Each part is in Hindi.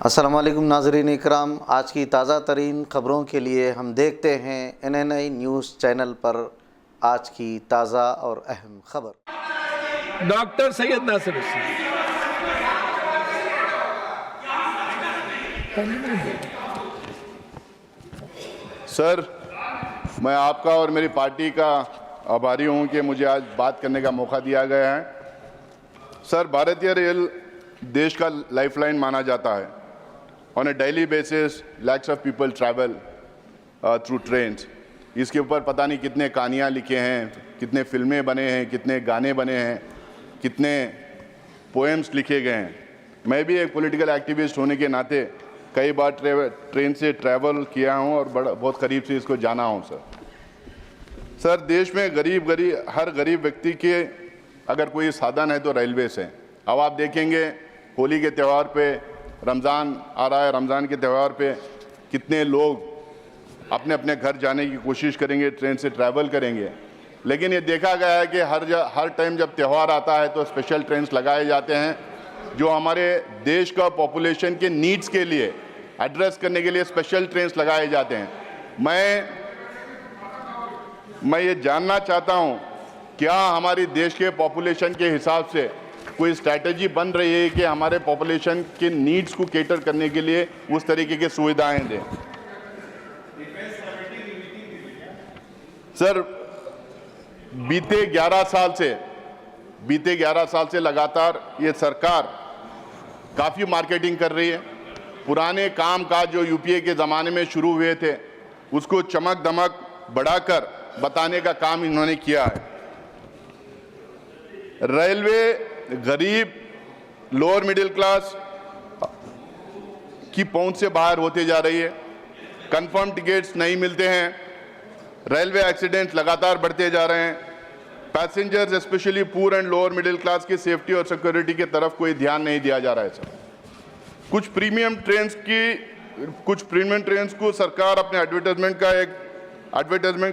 अस्सलाम वालेकुम नाज़रीन इकराम, आज की ताज़ा तरीन ख़बरों के लिए हम देखते हैं NNI न्यूज़ चैनल पर आज की ताज़ा और अहम ख़बर। डॉक्टर सैयद नासिर हुसैन। सर, मैं आपका और मेरी पार्टी का आभारी हूं कि मुझे आज बात करने का मौका दिया गया है। सर, भारतीय रेल देश का लाइफलाइन माना जाता है। On A daily basis lakhs of people travel through trains. इसके ऊपर पता नहीं कितने कहानियाँ लिखे हैं, कितने फिल्में बने हैं, कितने गाने बने हैं, कितने पोएम्स लिखे गए हैं। मैं भी एक पॉलिटिकल एक्टिविस्ट होने के नाते कई बार ट्रेन से ट्रैवल किया हूँ और बहुत करीब से इसको जाना हूँ। सर, देश में हर गरीब व्यक्ति के अगर कोई साधन है तो रेलवे से। अब आप देखेंगे होली के त्यौहार पे, रमज़ान आ रहा है, रमज़ान के त्यौहार पे कितने लोग अपने अपने घर जाने की कोशिश करेंगे, ट्रेन से ट्रैवल करेंगे। लेकिन ये देखा गया है कि हर टाइम जब त्यौहार आता है तो स्पेशल ट्रेन्स लगाए जाते हैं जो हमारे देश का पॉपुलेशन के नीड्स के लिए एड्रेस करने के लिए स्पेशल ट्रेन्स लगाए जाते हैं। मैं ये जानना चाहता हूँ, क्या हमारी देश के पॉपुलेशन के हिसाब से कोई स्ट्रैटेजी बन रही है कि हमारे पॉपुलेशन के नीड्स को केटर करने के लिए उस तरीके की सुविधाएं दें? सर, बीते 11 साल से लगातार ये सरकार काफ़ी मार्केटिंग कर रही है। पुराने काम काज जो यूपीए के ज़माने में शुरू हुए थे उसको चमक दमक बढ़ाकर बताने का काम इन्होंने किया है। रेलवे गरीब लोअर मिडिल क्लास की पहुंच से बाहर होते जा रही है। कंफर्म टिकट्स नहीं मिलते हैं, रेलवे एक्सीडेंट्स लगातार बढ़ते जा रहे हैं। Passengers specially poor and lower middle class की सेफ्टी और सिक्योरिटी की तरफ कोई ध्यान नहीं दिया जा रहा है। सर, कुछ प्रीमियम ट्रेन्स को सरकार अपने एडवर्टाइजमेंट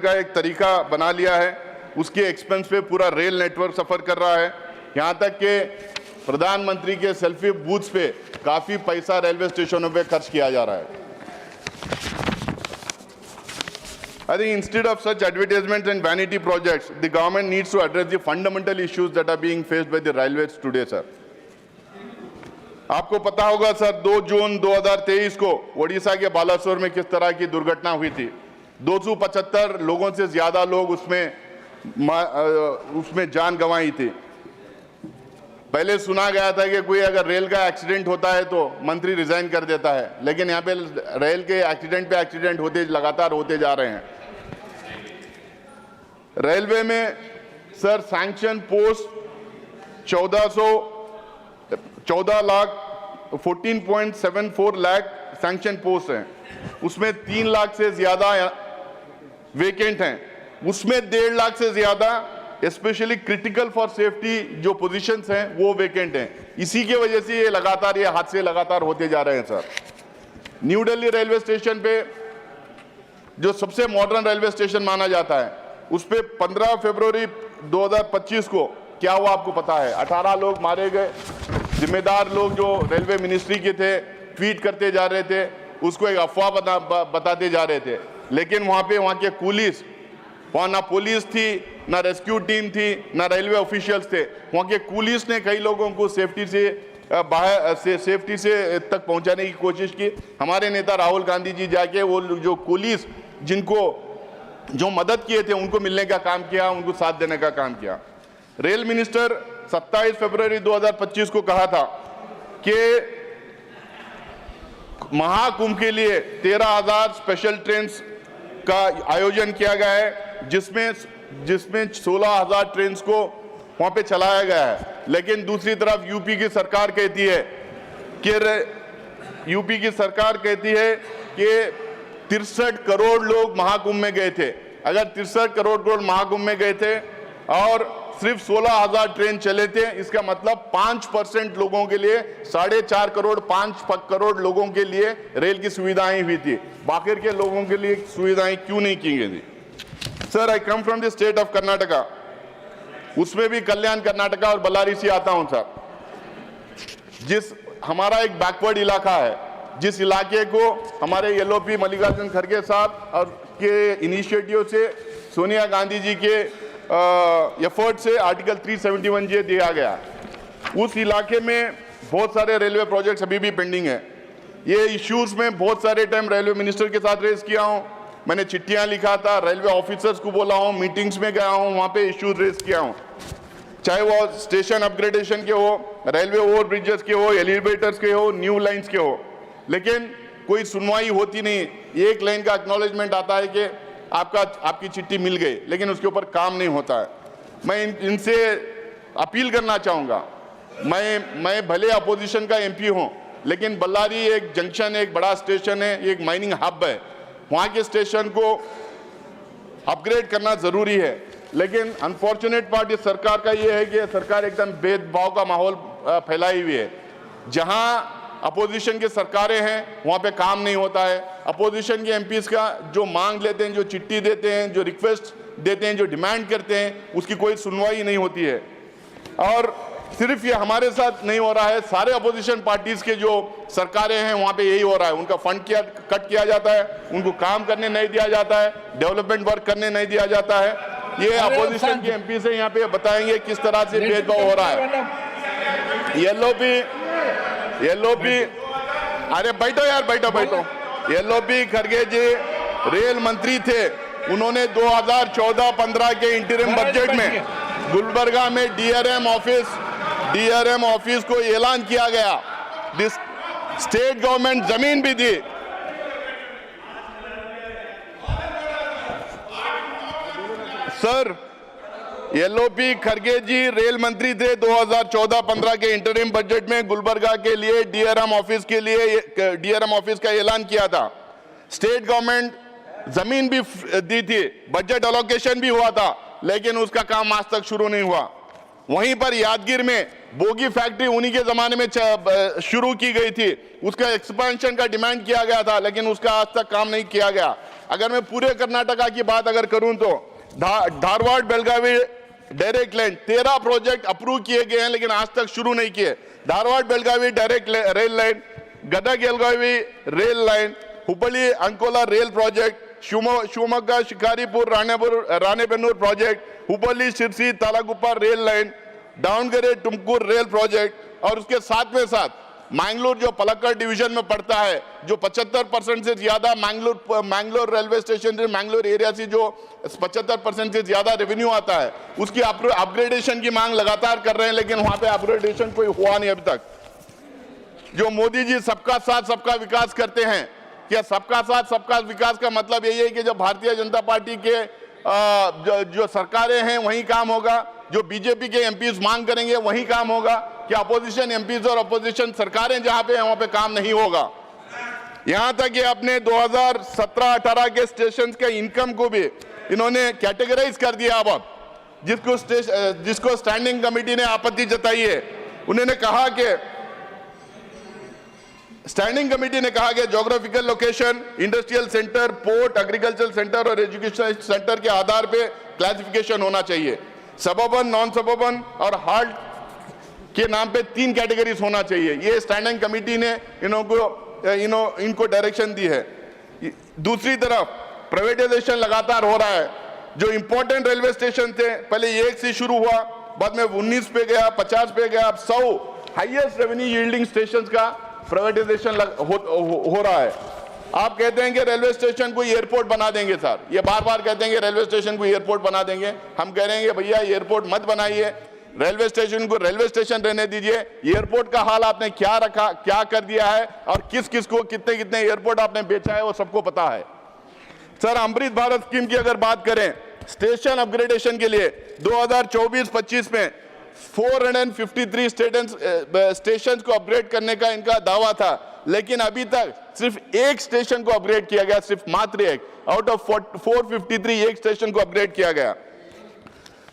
का एक तरीका बना लिया है। उसके एक्सपेंस पे पूरा रेल नेटवर्क सफ़र कर रहा है। यहाँ तक कि प्रधानमंत्री के सेल्फी बूथ्स पे काफ़ी पैसा रेलवे स्टेशनों पे खर्च किया जा रहा है। I think instead of such advertisements and vanity projects, the government needs to address the fundamental issues that are being faced by the railways today, sir. आपको पता होगा सर, 2 जून 2023 को ओडिशा के बालासोर में किस तरह की दुर्घटना हुई थी। 275 लोगों से ज़्यादा लोग उसमें जान गंवाई थी। पहले सुना गया था कि कोई अगर रेल का एक्सीडेंट होता है तो मंत्री रिजाइन कर देता है, लेकिन यहाँ पे रेल के एक्सीडेंट लगातार होते जा रहे हैं। रेलवे में sir sanction post 14.74 lakh sanction post हैं। उसमें 3 लाख से ज़्यादा वेकेंट हैं। उसमें 1.5 लाख से ज़्यादा स्पेशली क्रिटिकल फॉर सेफ्टी जो पोजीशंस हैं वो वेकेंट हैं। इसी के वजह से ये हादसे लगातार होते जा रहे हैं। Sir, new Delhi railway station पे जो सबसे मॉडर्न रेलवे स्टेशन माना जाता है, उस पे 15 फरवरी 2025 को क्या हुआ आपको पता है? 18 लोग मारे गए। जिम्मेदार लोग जो रेलवे मिनिस्ट्री के थे ट्वीट करते जा रहे थे, उसको एक अफवाह बताते जा रहे थे। लेकिन वहाँ के वहाँ ना पुलिस थी, ना रेस्क्यू टीम थी, ना रेलवे ऑफिशियल्स थे। वहाँ के पुलिस ने कई लोगों को सेफ्टी से तक पहुँचाने की कोशिश की। हमारे नेता राहुल गांधी जी जाके वो जो पुलिस जो मदद किए थे उनको मिलने का काम किया, उनको साथ देने का काम किया। रेल मिनिस्टर 27 फरवरी 2025 को कहा था कि महाकुंभ के लिए 13,000 स्पेशल ट्रेन्स का आयोजन किया गया है, जिसमें 16,000 ट्रेन्स को वहां पे चलाया गया है। लेकिन दूसरी तरफ यूपी की सरकार कहती है कि 63 करोड़ लोग महाकुंभ में गए थे। अगर 63 करोड़ महाकुंभ में गए थे और सिर्फ 16,000 ट्रेन चले थे, इसका मतलब 5% लोगों के लिए 4.5 करोड़ 5 करोड़ लोगों के लिए रेल की सुविधाएं हुई थी। बाकी के लोगों के लिए सुविधाएं क्यों नहीं की गई थी? Sir, I come from the state of Karnataka. उसमें भी कल्याण कर्नाटका और बल्लारी से आता हूं। सर, हमारा एक बैकवर्ड इलाका है, जिस इलाके को हमारे एलओपी मल्लिकार्जुन खड़गे साहब और के इनिशिएटिव से सोनिया गांधी जी के एफर्ट से आर्टिकल 371 दिया गया, उस इलाके में बहुत सारे रेलवे प्रोजेक्ट्स अभी भी पेंडिंग है। ये इश्यूज में बहुत सारे टाइम रेलवे मिनिस्टर के साथ रेज किया हूँ, मैंने चिट्ठियाँ लिखा था, रेलवे ऑफिसर्स को बोला हूँ, मीटिंग्स में गया हूँ, वहाँ पे इश्यूज रेज किया हूँ, चाहे वो स्टेशन अपग्रेडेशन के हो, रेलवे ओवर ब्रिजेस के हो, एलिवेटर्स के हो, न्यू लाइन्स के हो, लेकिन कोई सुनवाई होती नहीं। एक लाइन का एक्नॉलेजमेंट आता है कि आपकी चिट्ठी मिल गई, लेकिन उसके ऊपर काम नहीं होता है। मैं इनसे अपील करना चाहूँगा, मैं भले अपोजिशन का एमपी हूँ, लेकिन बल्लारी एक जंक्शन, एक बड़ा स्टेशन है, एक माइनिंग हब है, वहाँ के स्टेशन को अपग्रेड करना ज़रूरी है। लेकिन अनफॉर्चुनेट पार्ट इस सरकार का ये है कि सरकार एकदम भेदभाव का माहौल फैलाई हुई है। जहाँ अपोजिशन की सरकारें हैं वहाँ पे काम नहीं होता है, अपोजिशन के एमपीज़ का जो मांग लेते हैं, जो चिट्ठी देते हैं, जो रिक्वेस्ट देते हैं, जो डिमांड करते हैं, उसकी कोई सुनवाई नहीं होती है। और सिर्फ ये हमारे साथ नहीं हो रहा है, सारे अपोजिशन पार्टीज के जो सरकारें हैं वहाँ पे यही हो रहा है। उनका फंड कट किया जाता है, उनको काम करने नहीं दिया जाता है, डेवलपमेंट वर्क करने नहीं दिया जाता है। ये अपोजिशन के एमपी से यहाँ पे बताएंगे किस तरह से भेदभाव हो रहा है। एलओपी अरे बैठो यार, बैठो। एलओपी खड़गे जी रेल मंत्री थे, उन्होंने 2014-15 के इंटरिम बजट में गुलबर्गा में डीआरएम ऑफिस को ऐलान किया गया, स्टेट गवर्नमेंट जमीन भी दी। सर, एलओपी खड़गे जी रेल मंत्री थे 2014-15 के इंटरिम बजट में गुलबर्गा के लिए डीआरएम ऑफिस का ऐलान किया था। स्टेट गवर्नमेंट जमीन भी दी थी, बजट अलोकेशन भी हुआ था, लेकिन उसका काम आज तक शुरू नहीं हुआ। वहीं पर यादगीर में बोगी फैक्ट्री उन्हीं के जमाने में शुरू की गई थी, उसका एक्सपेंशन का डिमांड किया गया था, लेकिन उसका आज तक काम नहीं किया गया। अगर मैं पूरे कर्नाटका की बात अगर करूं तो Dharwad Belagavi direct line 13 project approve किए गए हैं, लेकिन आज तक शुरू नहीं किए। Dharwad Belagavi direct rail line, Gadag Belagavi rail line, Hubli Ankola rail project, Shivamogga Shikaripur Ranebennur project, Hubli Sirsi Talaguppa rail line, Davangere Tumkur rail project, और उसके साथ में साथ मैंगलोर जो पलक्कड़ डिवीजन में पड़ता है, जो 75% से ज्यादा मैंगलोर रेलवे स्टेशन से मैंगलोर एरिया से जो 75% से ज्यादा रेवेन्यू आता है, उसकी अपग्रेडेशन की मांग लगातार कर रहे हैं, लेकिन वहां पे अपग्रेडेशन कोई हुआ नहीं अभी तक। जो मोदी जी सबका साथ सबका विकास करते हैं, क्या सबका साथ सबका विकास का मतलब यही है कि जब भारतीय जनता पार्टी के जो सरकारें हैं वहीं काम होगा, जो बीजेपी के एमपीज मांग करेंगे वहीं काम होगा? कि अपोजिशन एमपीज और अपोजिशन सरकारें जहां पे हैं वहां पे काम नहीं होगा? यहां तक कि अपने 2017-18 के स्टेशन के इनकम को भी इन्होंने कैटेगराइज कर दिया। अब जिसको स्टैंडिंग कमेटी ने आपत्ति जताई है, उन्होंने कहा कि स्टैंडिंग कमेटी ने कहा कि geographical location, industrial centre, port, agriculture centre और एजुकेशन सेंटर के आधार पे क्लासिफिकेशन होना चाहिए। सबर्बन, नॉन सबर्बन और हार्ड के नाम पे 3 कैटेगरीज होना चाहिए। ये स्टैंडिंग कमेटी ने इनको डायरेक्शन दी है। दूसरी तरफ प्राइवेटाइजेशन लगातार हो रहा है। जो इंपॉर्टेंट रेलवे स्टेशन थे, पहले 1 से शुरू हुआ, बाद में 19 पे गया, 50 पे गया, अब 100 हाईएस्ट रेवेन्यू यील्डिंग स्टेशन का प्राइवेटाइजेशन हो रहा है। आप कहते हैं कि रेलवे स्टेशन को एयरपोर्ट बना देंगे। सर, ये बार बार कहते हैं कि रेलवे स्टेशन को एयरपोर्ट बना देंगे। हम कह रहे हैं भैया एयरपोर्ट मत बनाइए, रेलवे स्टेशन को रेलवे स्टेशन रहने दीजिए। एयरपोर्ट का हाल आपने क्या रखा, क्या कर दिया है, और किस किस को कितने कितने एयरपोर्ट आपने बेचा है, वो सबको पता है। सर, अमृत भारत स्कीम की अगर बात करें, स्टेशन अपग्रेडेशन के लिए 2024-25 में 453 स्टेशन को अपग्रेड करने का इनका दावा था, लेकिन अभी तक सिर्फ 1 स्टेशन को अपग्रेड किया गया, सिर्फ मात्र 1 आउट ऑफ 453 एक स्टेशन को अपग्रेड किया गया।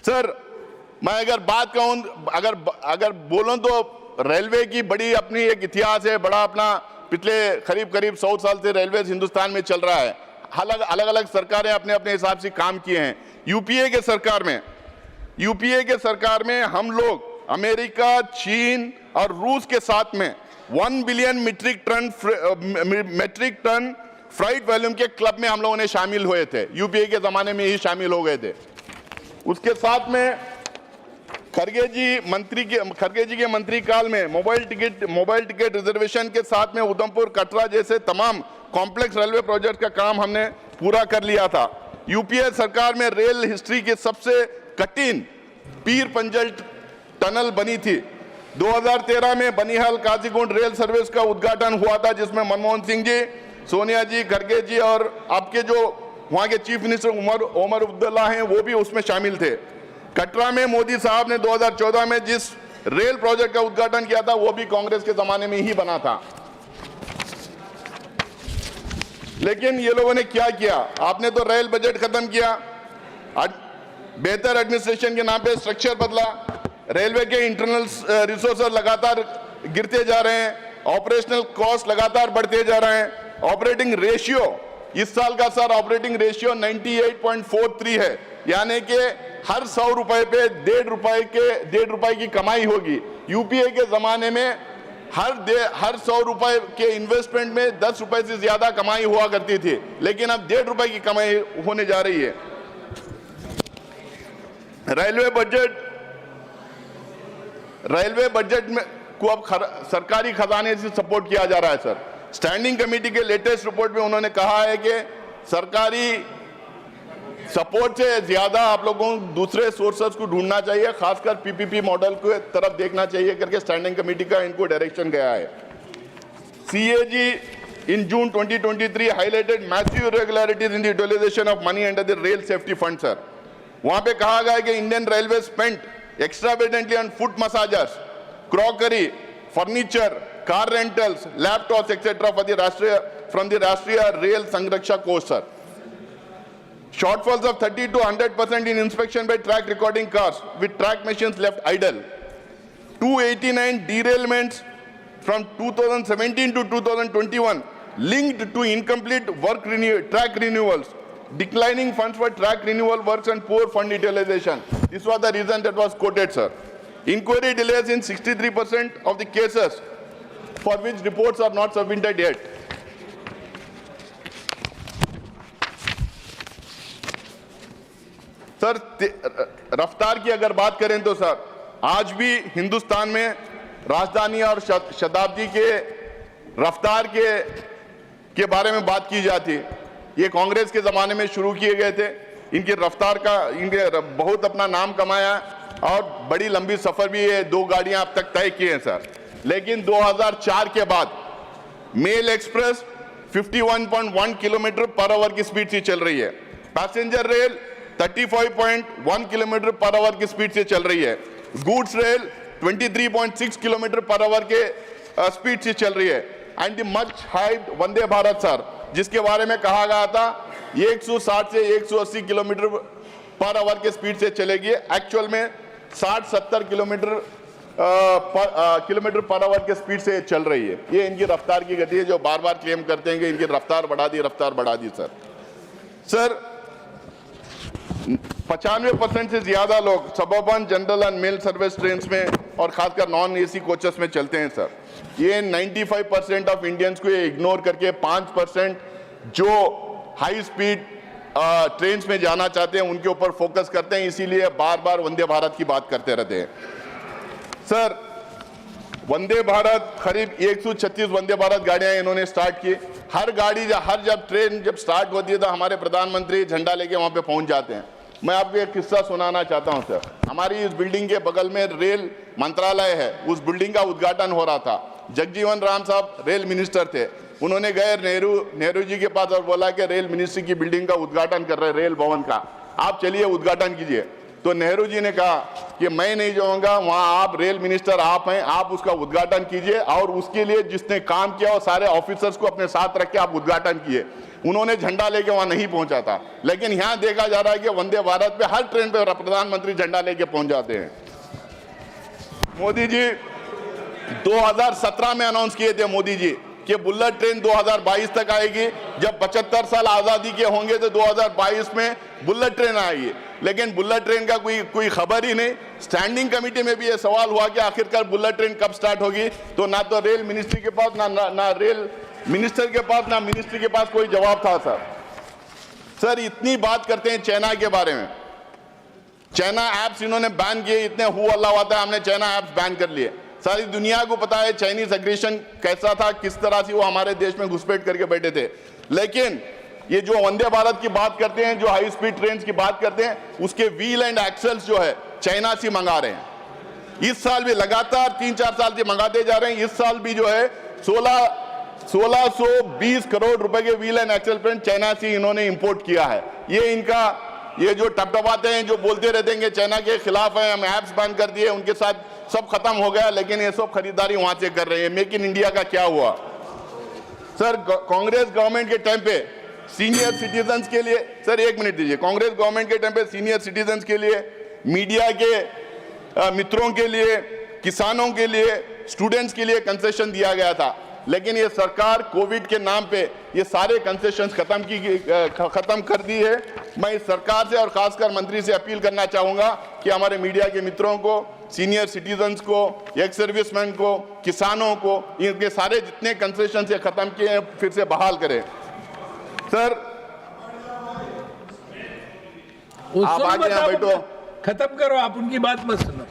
सर, मैं अगर बात कहूं, अगर बोलूं तो रेलवे की बड़ी अपनी एक इतिहास है, बड़ा अपना पिछले करीब 100 साल से रेलवे हिंदुस्तान में चल रहा है। अलग अलग सरकारें अपने अपने हिसाब से काम किए हैं। यूपीए के सरकार में हम लोग अमेरिका, चीन और रूस के साथ में 1 billion metric ton freight volume के क्लब में हम लोगों ने शामिल हुए थे, यूपीए के जमाने में ही शामिल हो गए थे। उसके साथ में खड़गे जी के मंत्री काल में मोबाइल टिकट रिजर्वेशन के साथ में उधमपुर कटरा जैसे तमाम कॉम्प्लेक्स रेलवे प्रोजेक्ट का काम हमने पूरा कर लिया था। यूपीए सरकार में रेल हिस्ट्री की सबसे कठिन पीर पंजल टनल बनी थी। 2013 में बनिहाल काजीगुंड रेल सर्विस का उद्घाटन हुआ था, जिसमें मनमोहन सिंह जी, सोनिया जी, खड़गे जी और आपके जो वहां के चीफ मिनिस्टर ओमर अब्दुल्ला हैं वो भी उसमें शामिल थे। कटरा में मोदी साहब ने 2014 में जिस रेल प्रोजेक्ट का उद्घाटन किया था वो भी कांग्रेस के जमाने में ही बना था। लेकिन ये लोगों ने क्या किया, आपने तो रेल बजट खत्म किया, बेहतर एडमिनिस्ट्रेशन के नाम पे स्ट्रक्चर बदला, रेलवे के इंटरनल रिसोर्सेज लगातार गिरते जा रहे हैं, ऑपरेशनल कॉस्ट लगातार बढ़ते जा रहे हैं। ऑपरेटिंग रेशियो इस साल का सर ऑपरेटिंग रेशियो 98.43 है, यानी कि हर 100 रुपए पे 1.5 रुपए की कमाई होगी। यूपीए के जमाने में हर 100 रुपए के इन्वेस्टमेंट में 10 रुपए से ज्यादा कमाई हुआ करती थी, लेकिन अब 1.5 रुपए की कमाई होने जा रही है। रेलवे बजट में को अब सरकारी खजाने से सपोर्ट किया जा रहा है सर। स्टैंडिंग कमेटी के लेटेस्ट रिपोर्ट में उन्होंने कहा है कि सरकारी सपोर्ट से ज्यादा आप लोगों को दूसरे सोर्सेस को ढूंढना चाहिए, खासकर पीपीपी मॉडल को तरफ देखना चाहिए करके स्टैंडिंग कमेटी का इनको डायरेक्शन गया है। CAG in June 2023 highlighted massive irregularities in the utilisation of money under the rail safety fund sir. वहां पे कहा गया है कि Indian railway spent extravagantly on foot massagers, crockery, furniture, car rentals, laptops etcetera from the Rashtriya rail Sanraksha Kosh sir. Shortfalls of 30 to 100% in inspection by track recording cars with track machines left idle. 289 derailments from 2017 to 2021 linked to incomplete track renewals, declining funds for track renewal works and poor fund utilization. This was the reason that was quoted, sir. Inquiry delays in 63% of the cases for which reports are not submitted yet. Sir रफ्तार की अगर बात करें तो सर आज भी हिंदुस्तान में राजधानी और शताब्दी के रफ्तार के बारे में बात की जाती। ये कांग्रेस के ज़माने में शुरू किए गए थे। इनकी रफ्तार का इनके बहुत अपना नाम कमाया और बड़ी लंबी सफ़र भी ये 2 गाड़ियां अब तक तय किए हैं सर। लेकिन 2004 के बाद mail express 51.1 kilometre per hour की स्पीड से चल रही है, passenger rail 35.1 kilometre per hour की स्पीड से चल रही है, goods rail 23.6 kilometre per hour के स्पीड से चल रही है। And the much hyped Vande Bharat sir, जिसके बारे में कहा गया था 160 से 180 किलोमीटर पर आवर के स्पीड से चलेगी, एक्चुअल में 60-70 किलोमीटर पर आवर के स्पीड से चल रही है। ये इनकी रफ्तार की गति है, जो बार बार क्लेम करते हैं कि इनकी रफ्तार बढ़ा दी सर 95% से ज्यादा लोग suburban, general and mail service train में और खासकर नॉन एसी कोचेस में चलते हैं सर। ये 95% ऑफ इंडियंस को ये इग्नोर करके 5% जो हाई स्पीड ट्रेन में जाना चाहते हैं उनके ऊपर फोकस करते हैं, इसीलिए बार बार वंदे भारत की बात करते रहते हैं सर। वंदे भारत करीब 136 वंदे भारत गाड़ियां इन्होंने स्टार्ट की। हर गाड़ी जब ट्रेन स्टार्ट होती है तो हमारे प्रधानमंत्री झंडा लेके वहां पे पहुंच जाते हैं। मैं आपको एक किस्सा सुनाना चाहता हूं सर। हमारी इस बिल्डिंग के बगल में रेल मंत्रालय है, उस बिल्डिंग का उद्घाटन हो रहा था। जगजीवन राम साहब रेल मिनिस्टर थे, उन्होंने गए नेहरू जी के पास और बोला कि रेल मिनिस्ट्री की बिल्डिंग का उद्घाटन कर रहे हैं, रेल भवन का, आप चलिए उद्घाटन कीजिए। तो नेहरू जी ने कहा कि मैं नहीं जाऊंगा वहां, आप रेल मिनिस्टर आप हैं, आप उसका उद्घाटन कीजिए और उसके लिए जिसने काम किया वो सारे ऑफिसर्स को अपने साथ रख के आप उद्घाटन किए। उन्होंने झंडा लेके वहां नहीं पहुंचा था, लेकिन यहां देखा जा रहा है कि वंदे भारत पे हर ट्रेन पे प्रधानमंत्री झंडा लेके पहुंच जाते हैं। मोदी जी 2017 में अनाउंस किए थे मोदी जी कि बुलेट ट्रेन 2022 तक आएगी। जब 75 साल आजादी के होंगे तो 2022 में बुलेट ट्रेन आएगी, लेकिन बुलेट ट्रेन का कोई खबर ही नहीं। स्टैंडिंग कमेटी में भी ये सवाल हुआ कि आखिरकार बुलेट ट्रेन कब स्टार्ट होगी, तो ना तो रेल मिनिस्ट्री के पास ना रेल मिनिस्टर के पास ना मिनिस्ट्री के पास कोई जवाब था। सर इतनी बात करते हैं चाइना के बारे में, चाइना ऐप्स इन्होंने बैन किए, इतने हु हल्ला हुआ था, हमने चाइना ऐप्स बैन कर लिए। सारी दुनिया को पता है चाइनीज एग्रेशन कैसा था, किस तरह से वो हमारे देश में घुसपैठ करके बैठे थे। लेकिन ये जो वंदे भारत की बात करते हैं, जो हाई स्पीड ट्रेन की बात करते हैं, उसके व्हील एंड एक्सेल्स जो है चाइना से मंगा रहे हैं। इस साल भी लगातार 3-4 साल से मंगाते जा रहे हैं। इस साल भी जो है 1620 करोड़ रुपए के wheel and axle train China से इन्होंने इंपोर्ट किया है। ये इनका ये जो टपटपाते हैं, जो बोलते रहते हैं कि चाइना के खिलाफ है, हम ऐप्स बैन कर दिए, उनके साथ सब खत्म हो गया, लेकिन ये सब खरीदारी वहां से कर रहे हैं। मेक इन इंडिया का क्या हुआ? सर कांग्रेस गवर्नमेंट के टाइम पे सीनियर सिटीजन्स के लिए, सर एक मिनट दीजिए, कांग्रेस गवर्नमेंट के टाइम पे सीनियर सिटीजन्स के लिए, मीडिया के मित्रों के लिए, किसानों के लिए, स्टूडेंट्स के लिए कंसेशन दिया गया था। लेकिन ये सरकार कोविड के नाम पे ये सारे कंसेशंस खत्म कर दी है। मैं इस सरकार से और खासकर मंत्री से अपील करना चाहूंगा कि हमारे मीडिया के मित्रों को, सीनियर सिटीजन्स को, एक्स सर्विसमैन को, किसानों को, इनके सारे जितने कंसेशंस ये खत्म किए हैं फिर से बहाल करें। सर आप आगे यहाँ बैठो, खत्म करो, आप उनकी बात मत सुनो।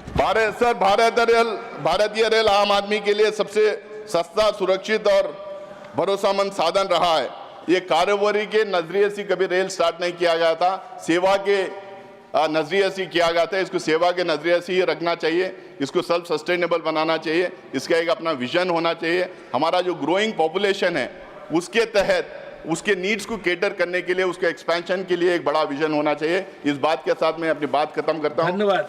भारतीय रेल आम आदमी के लिए सबसे सस्ता, सुरक्षित और भरोसेमंद साधन रहा है। ये कारोबारी के नजरिए से कभी रेल स्टार्ट नहीं किया गया था, सेवा के नजरिए से किया गया था। इसको सेवा के नजरिए से ही रखना चाहिए, इसको सेल्फ सस्टेनेबल बनाना चाहिए, इसका एक अपना विजन होना चाहिए। हमारा जो ग्रोइंग पॉपुलेशन है उसके तहत उसके नीड्स को केटर करने के लिए, उसके एक्सपेंशन के लिए एक बड़ा विजन होना चाहिए। इस बात के साथ मैं अपनी बात खत्म करता हूं।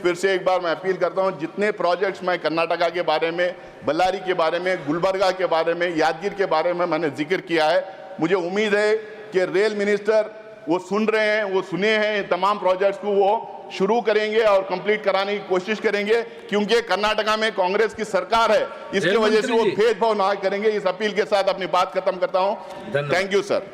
फिर से एक बार मैं अपील करता हूं, जितने प्रोजेक्ट्स मैं कर्नाटका के बारे में, बल्लारी के बारे में, गुलबर्गा के बारे में, यादगीर के बारे में मैंने जिक्र किया है, मुझे उम्मीद है कि रेल मिनिस्टर वो सुन रहे हैं, वो सुने हैं, तमाम प्रोजेक्ट्स को वो शुरू करेंगे और कंप्लीट कराने की कोशिश करेंगे, क्योंकि कर्नाटका में कांग्रेस की सरकार है, इसकी वजह से वो भेदभाव ना करेंगे। इस अपील के साथ अपनी बात खत्म करता हूं। Thank you sir.